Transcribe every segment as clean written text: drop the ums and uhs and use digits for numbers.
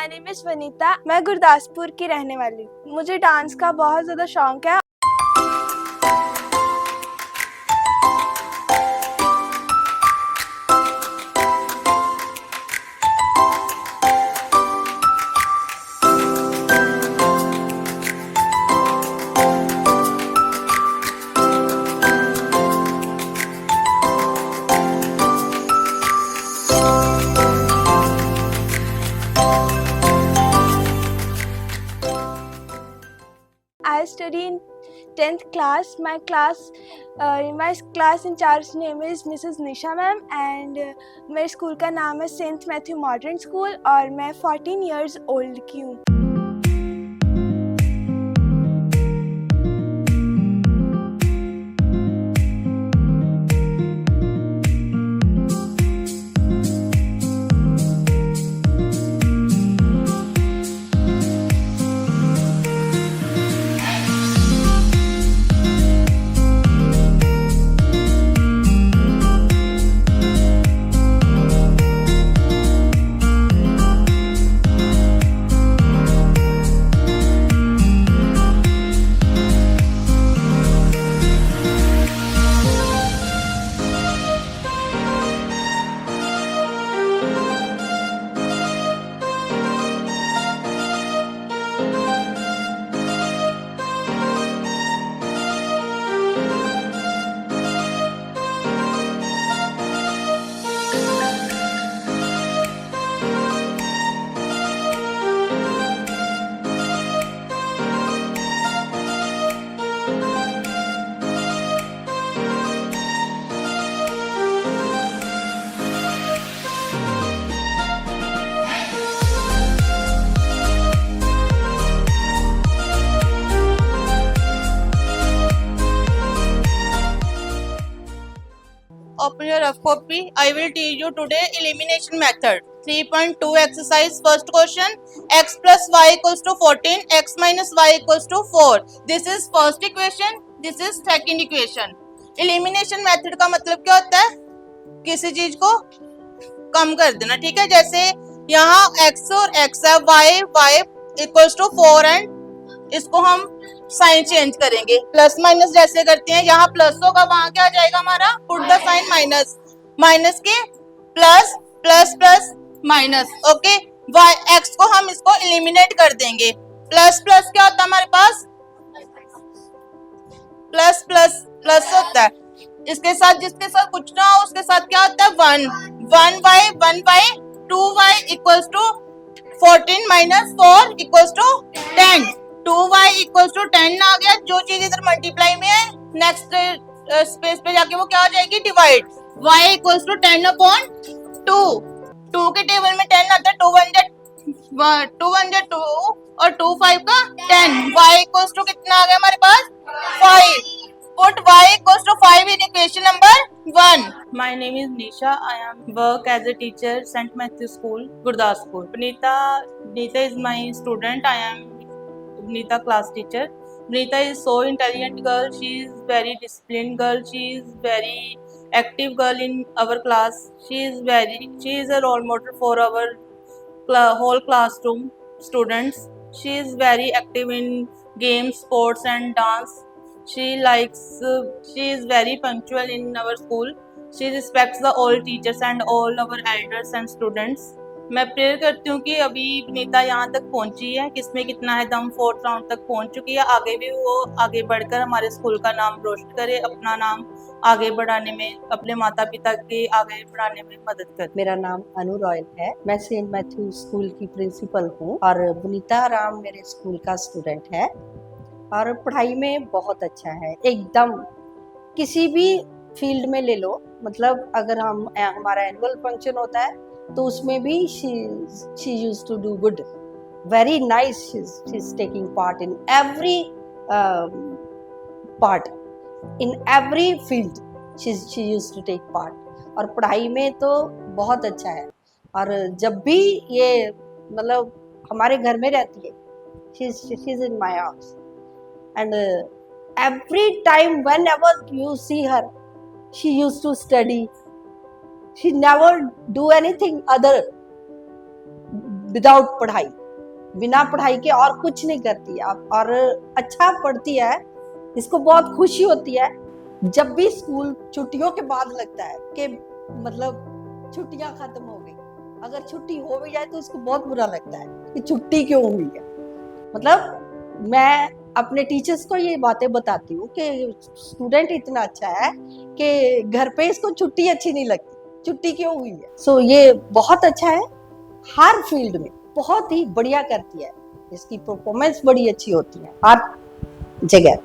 My name is Vanita. मैं गुरदासपुर की रहने वाली हूँ। मुझे डांस का बहुत ज़्यादा शौक है। I study in 10th class. My class in charge name is Mrs. Nisha ma'am and मेरे स्कूल का नाम है सेंट मैथ्यू मॉडर्न स्कूल और मैं 14 years old की हूँ। Open your rough copy. I will teach you today elimination method. 3.2 exercise. First question. X plus y equals to 14. X minus y equals to 4. This is first equation. This is second equation. Elimination method का मतलब क्या होता है? किसी चीज को कम कर देना, ठीक है। जैसे यहाँ x और x है, y इक्वल्स टू 4 एंड इसको हम साइन चेंज करेंगे। प्लस माइनस जैसे करते हैं, यहाँ प्लस होगा वहां क्या आ जाएगा हमारा, put the sign minus, minus के plus plus plus minus. Okay, y x को हम इसको एलिमिनेट कर देंगे। प्लस प्लस क्या होता है हमारे पास, प्लस प्लस प्लस होता है। इसके साथ जिसके साथ कुछ ना हो उसके साथ क्या होता है, one Y 2y equals to 14 minus 4 equals to 10। 2y equals to 10 आ गया। जो चीज इधर मल्टीप्लाई में है नेक्स्ट स्पेस पे जाके वो क्या हो जाएगी, divide. y equals to 10 upon 2। 2 के टेबल में 10 आता है, 2 1 जा 2 और 2 5 का 10। y इक्वल्स टू कितना आ गया हमारे पास, 5। Put y equals to 5 in equation number 1. My name is Nisha. I am work as a teacher St. Matthew School, Gurdaspur. Nita is my student. I am Nita class teacher. Nita is so intelligent girl. She is very disciplined girl. She is very active girl in our class. She is a role model for our whole classroom students. She is very active in games, sports and dance. She is very punctual in our school. She respects the all teachers and all our elders and students. मैं prayer करती हूँ कि अभी नीता यहाँ तक पहुँची है, किसमें कितना है दम, 4th राउंड तक पहुँच चुकी है। आगे भी वो आगे बढ़कर हमारे स्कूल का नाम रोशन करे, अपना नाम आगे बढ़ाने में, अपने माता पिता के आगे बढ़ाने में मदद करे। मेरा नाम अनु रॉयल है। मैं सेंट मैथ्यू स्कूल की प्रिंसिपल हूँ और वनीता राम मेरे स्कूल का स्टूडेंट है और पढ़ाई में बहुत अच्छा है। एकदम किसी भी फील्ड में ले लो, मतलब अगर हमारा एनुअल फंक्शन होता है तो उसमें भी she used to do good, very nice. She's taking part in every part, in every field. She used to take part. और पढ़ाई में तो बहुत अच्छा है। और जब भी ये मतलब हमारे घर में रहती है, she's in my house. And every time whenever you see her, she used to study. She never do anything other without पढ़ाई, बिना पढ़ाई के और कुछ नहीं करती आप, और अच्छा पढ़ती है। इसको बहुत खुशी होती है जब भी स्कूल छुट्टियों के बाद लगता है कि मतलब छुट्टियां खत्म हो गई। अगर छुट्टी हो भी जाए तो उसको बहुत बुरा लगता है कि छुट्टी क्यों हुई है। मतलब मैं अपने टीचर्स को ये बातें बताती हूँ कि स्टूडेंट इतना अच्छा है कि घर पे इसको छुट्टी अच्छी नहीं लगती, छुट्टी क्यों हुई है। सो ये बहुत अच्छा है, हर फील्ड में बहुत ही बढ़िया करती है, इसकी परफॉर्मेंस बड़ी अच्छी होती है हर जगह।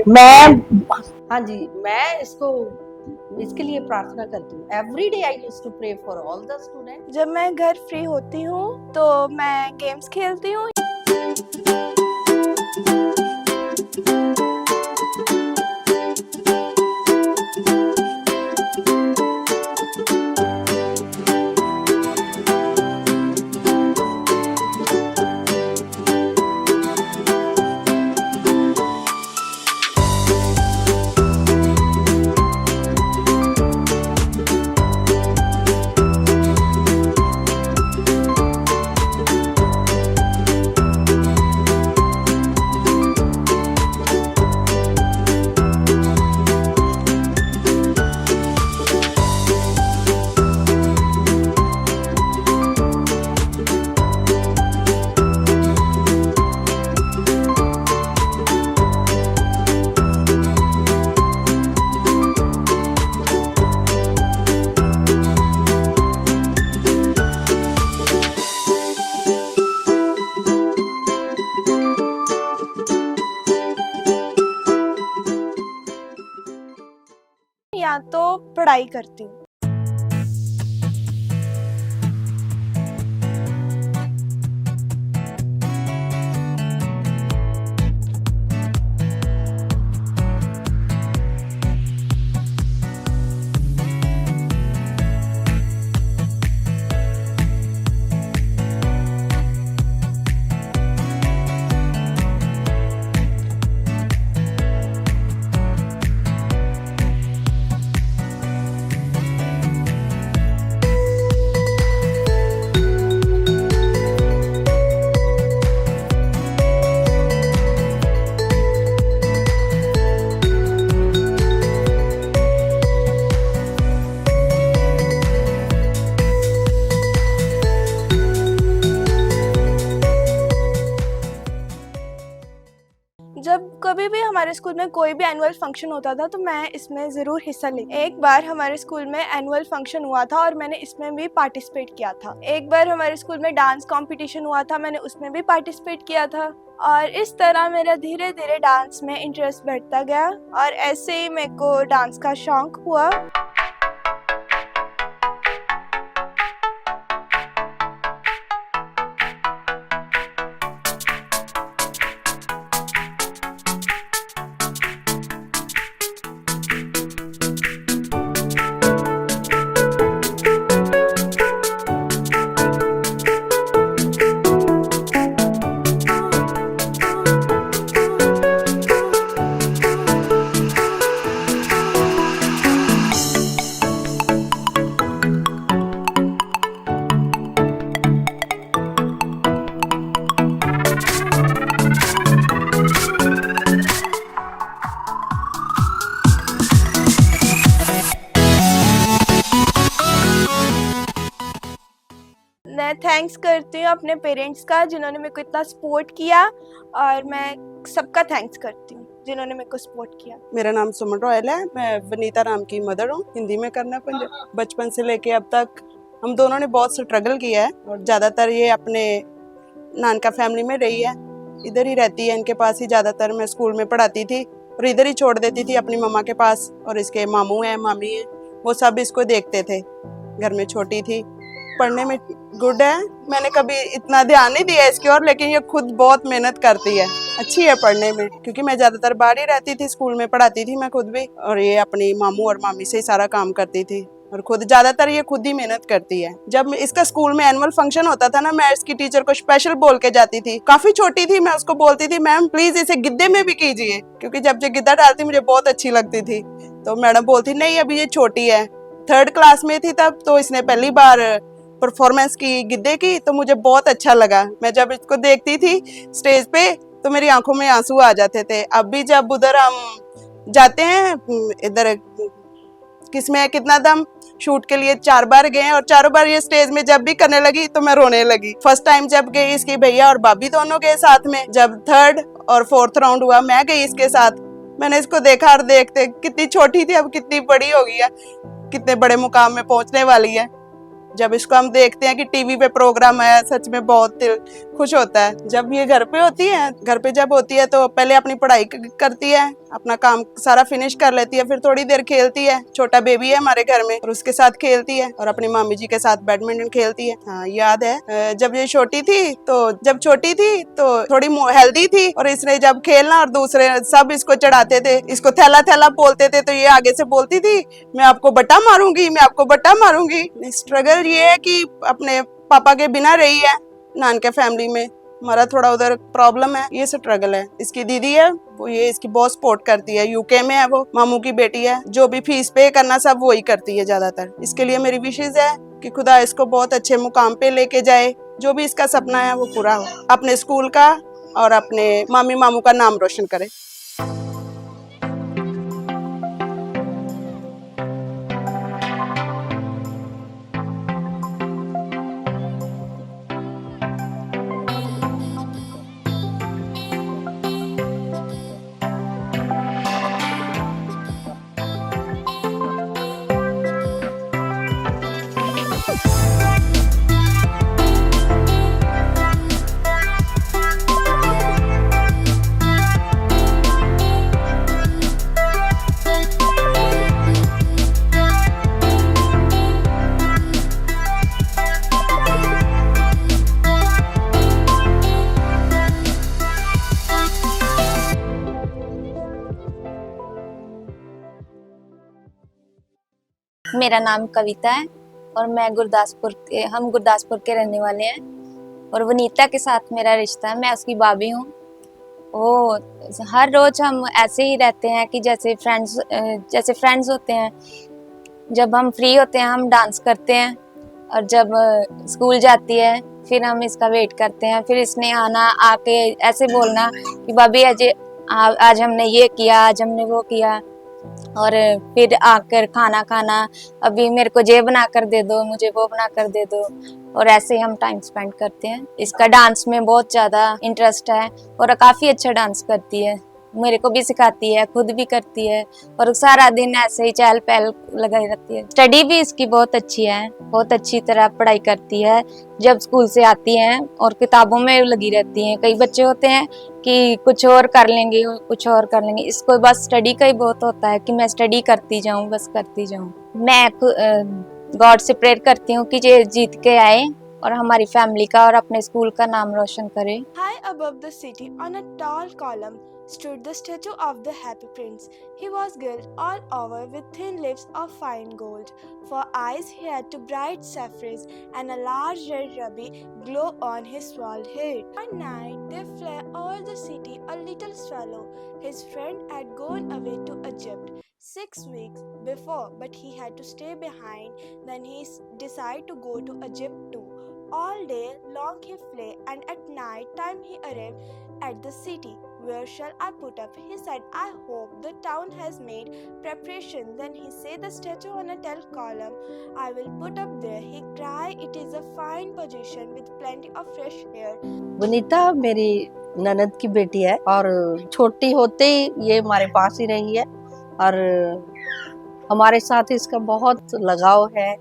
मैं हाँ जी, मैं इसके लिए प्रार्थना करती हूँ। Every day I used to pray for all the student. जब मैं घर फ्री होती हूँ तो मैं गेम्स खेलती हूँ। या तो पढ़ाई करती हूँ। जब कभी भी हमारे स्कूल में कोई भी एनुअल फंक्शन होता था तो मैं इसमें ज़रूर हिस्सा ली। एक बार हमारे स्कूल में एनुअल फंक्शन हुआ था और मैंने इसमें भी पार्टिसिपेट किया था। एक बार हमारे स्कूल में डांस कंपटीशन हुआ था, मैंने उसमें भी पार्टिसिपेट किया था। और इस तरह मेरा धीरे धीरे डांस में इंटरेस्ट बढ़ता गया और ऐसे ही मेरे को डांस का शौक हुआ। मैं थैंक्स करती हूँ अपने पेरेंट्स का जिन्होंने मेरे को इतना सपोर्ट किया, और मैं सबका थैंक्स करती हूँ जिन्होंने मेरे को सपोर्ट किया। मेरा नाम सुमन रॉयल है, मैं वनीता राम की मदर हूँ। हिंदी में करना बचपन से लेके अब तक हम दोनों ने बहुत स्ट्रगल किया है, और ज़्यादातर ये अपने नानका फैमिली में रही है, इधर ही रहती है, इनके पास ही ज़्यादातर मैं स्कूल में पढ़ाती थी और इधर ही छोड़ देती थी अपनी मम्मा के पास। और इसके मामू हैं, मामी हैं, वो सब इसको देखते थे। घर में छोटी थी, पढ़ने में गुड है, मैंने कभी इतना ध्यान नहीं दिया इसकी ओर, लेकिन ये खुद बहुत मेहनत करती है, अच्छी है पढ़ने में। क्योंकि मैं ज़्यादातर बाहर ही रहती थी, स्कूल में पढ़ाती थी मैं खुद भी, और ये अपनी मामू और मामी से ही सारा काम करती थी, और खुद ज़्यादातर ये खुद ही मेहनत करती है। जब इसका स्कूल में एनुअल फंक्शन होता था ना, मैं इसकी टीचर को स्पेशल बोल के जाती थी। काफ़ी छोटी थी, मैं उसको बोलती थी मैम प्लीज़ इसे गिद्दे में भी कीजिए, क्योंकि जब ये गिद्दा डालती मुझे बहुत अच्छी लगती थी। तो मैडम बोलती नहीं अभी ये छोटी है, 3rd क्लास में थी तब, तो इसने पहली बार परफॉर्मेंस की गिद्दे की, तो मुझे बहुत अच्छा लगा। मैं जब इसको देखती थी स्टेज पे तो मेरी आंखों में आंसू आ जाते थे। अब भी जब उधर हम जाते हैं, इधर किसमें है कितना दम शूट के लिए 4 बार गए और चारों बार ये स्टेज में जब भी करने लगी तो मैं रोने लगी। फर्स्ट टाइम जब गई इसकी भैया और भाभी दोनों गए साथ में, जब 3rd और 4th राउंड हुआ मैं गई इसके साथ। मैंने इसको देखा और देखते कितनी छोटी थी अब कितनी बड़ी हो गई है, कितने बड़े मुकाम में पहुंचने वाली है। जब इसको हम देखते हैं कि टीवी पे प्रोग्राम है, सच में बहुत दिल खुश होता है। जब ये घर पे होती है, घर पे जब होती है तो पहले अपनी पढ़ाई करती है, अपना काम सारा फिनिश कर लेती है, फिर थोड़ी देर खेलती है। छोटा बेबी है हमारे घर में और उसके साथ खेलती है और अपनी मामी जी के साथ बैडमिंटन खेलती है। हाँ याद है जब ये छोटी थी तो थोड़ी हेल्दी थी और इसने जब खेलना और दूसरे सब इसको चढ़ाते थे, इसको थैला थैला बोलते थे तो ये आगे से बोलती थी मैं आपको बट्टा मारूंगी, मैं आपको बट्टा मारूंगी। स्ट्रगल ये है कि अपने पापा के बिना रही है नानके फैमिली में, हमारा थोड़ा उधर प्रॉब्लम है, ये स्ट्रगल है। इसकी दीदी है वो ये इसकी बहुत सपोर्ट करती है, यूके में है, वो मामू की बेटी है, जो भी फीस पे करना सब वही करती है ज्यादातर। इसके लिए मेरी विशेष है कि खुदा इसको बहुत अच्छे मुकाम पे लेके जाए, जो भी इसका सपना है वो पूरा हो, अपने स्कूल का और अपने मामी मामू का नाम रोशन करे। मेरा नाम कविता है और मैं हम गुरदासपुर के रहने वाले हैं और वनीता के साथ मेरा रिश्ता है, मैं उसकी भाभी हूँ। वो हर रोज हम ऐसे ही रहते हैं कि जैसे फ्रेंड्स होते हैं। जब हम फ्री होते हैं हम डांस करते हैं और जब स्कूल जाती है फिर हम इसका वेट करते हैं। फिर इसने आके ऐसे बोलना कि भाभी आज हमने ये किया, आज हमने वो किया, और फिर आकर खाना खाना, अभी मेरे को ये बना कर दे दो, मुझे वो बना कर दे दो, और ऐसे ही हम टाइम स्पेंड करते हैं। इसका डांस में बहुत ज़्यादा इंटरेस्ट है और काफ़ी अच्छा डांस करती है, मेरे को भी सिखाती है, खुद भी करती है और सारा दिन ऐसे ही चहल पहल लगाई रहती है। स्टडी भी इसकी बहुत अच्छी है, बहुत अच्छी तरह पढ़ाई करती है। जब स्कूल से आती हैं और किताबों में लगी रहती हैं। कई बच्चे होते हैं कि कुछ और कर लेंगे, इसको बस स्टडी का ही बहुत होता है कि मैं स्टडी करती जाऊँ, बस करती जाऊँ। मैं गॉड से प्रेयर करती हूँ कि ये जीत के आए और हमारी फैमिली का और अपने स्कूल का नाम रोशन करे। High above the city, on a tall column, stood the statue of the Happy Prince. He was gilt all over with thin lips of fine gold. For eyes he had two bright sapphires, and a large red ruby glow on his bald head. One night there flew over the city a little swallow. His friend had gone away to Egypt 6 weeks before, but he had to stay behind. Then he decided to go to Egypt too. All day long he flew, and at night time he arrived at the city. Where shall I put up? He said, I hope the town has made preparation. Then he said, the statue on a tall column, I will put up there. He cried, it is a fine position with plenty of fresh air. Vanita मेरी ननद की बेटी है और छोटी होते ही ये हमारे पास ही रही है और हमारे साथ इसका बहुत लगाव है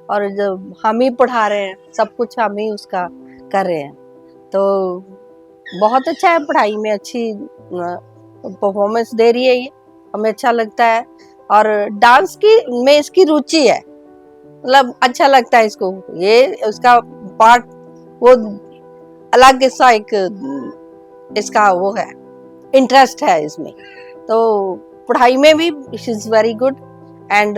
और जब हम ही पढ़ा रहे हैं, सब कुछ हम ही उसका कर रहे हैं, तो बहुत अच्छा है। पढ़ाई में अच्छी परफॉर्मेंस दे रही है, ये हमें अच्छा लगता है। और डांस की में इसकी रुचि है, मतलब अच्छा लगता है इसको, ये उसका पार्ट वो अलग सा एक इसका वो है, इंटरेस्ट है इसमें। तो पढ़ाई में भी she is very good and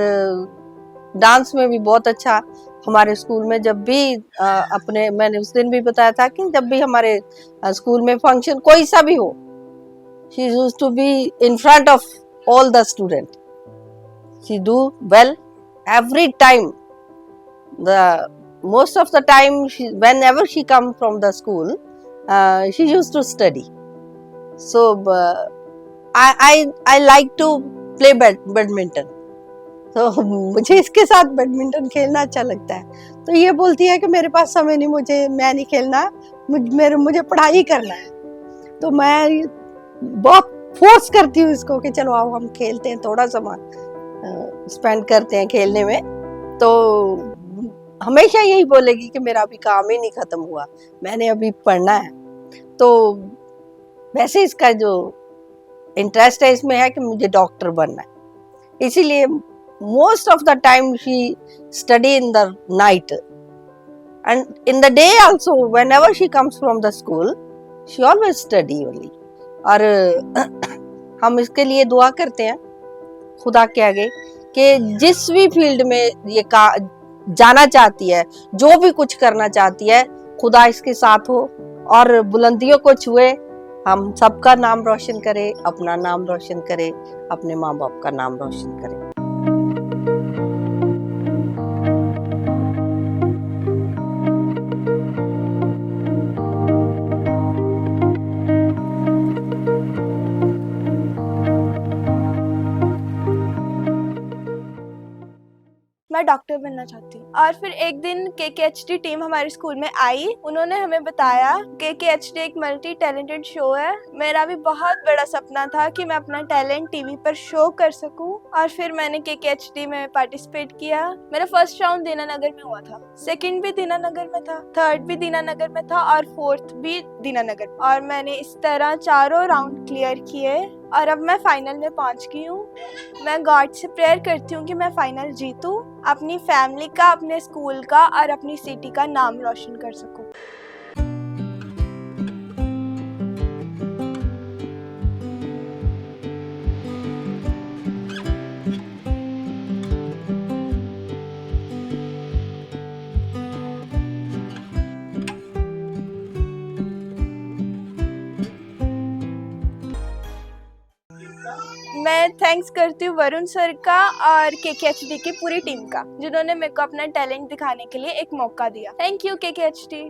dance में भी बहुत अच्छा। हमारे स्कूल में जब भी मैंने उस दिन भी बताया था कि जब भी हमारे स्कूल में फंक्शन कोई सा भी हो, she used to be in front of all the student. She do well every time. The most of the time, whenever she come from the school, she used to study. So I like to play badminton. तो मुझे इसके साथ badminton खेलना अच्छा लगता है। तो ये बोलती है कि मेरे पास समय नहीं, मैं नहीं खेलना, मुझे पढ़ाई करना है। तो मैं बहुत फोर्स करती हूँ इसको कि चलो आओ हम खेलते हैं, थोड़ा समय स्पेंड करते हैं खेलने में। तो हमेशा यही बोलेगी कि मेरा अभी काम ही नहीं खत्म हुआ, मैंने अभी पढ़ना है। तो वैसे इसका जो इंटरेस्ट है इसमें है कि मुझे डॉक्टर बनना है, इसीलिए most of the time she study in the night, and in the day also whenever she comes from the school she always study only. और हम इसके लिए दुआ करते हैं खुदा के आगे कि जिस भी फील्ड में ये जाना चाहती है, जो भी कुछ करना चाहती है, खुदा इसके साथ हो और बुलंदियों को छुए, हम सबका नाम रोशन करे, अपना नाम रोशन करे, अपने माँ बाप का नाम रोशन करे। मैं डॉक्टर बनना चाहती हूँ। और फिर एक दिन KKHD टीम हमारे स्कूल में आई, उन्होंने हमें बताया KKHD एक मल्टी टैलेंटेड शो है। मेरा भी बहुत बड़ा सपना था कि मैं अपना टैलेंट टीवी पर शो कर सकूं, और फिर मैंने KKHD में पार्टिसिपेट किया। मेरा फर्स्ट राउंड दीनानगर में हुआ था, सेकंड भी दीनानगर में था, थर्ड भी दीनानगर में था और फोर्थ भी दीनानगर, और मैंने इस तरह चारों राउंड क्लियर किए और अब मैं फाइनल में पहुंच गई हूँ। मैं गॉड से प्रेयर करती हूँ कि मैं फाइनल जीतूं, अपनी फैमिली का, अपने स्कूल का और अपनी सिटी का नाम रोशन कर सकूं। मैं थैंक्स करती हूँ वरुण सर का और KKHD की पूरी टीम का, जिन्होंने मेरे को अपना टैलेंट दिखाने के लिए एक मौका दिया। Thank you KKHD।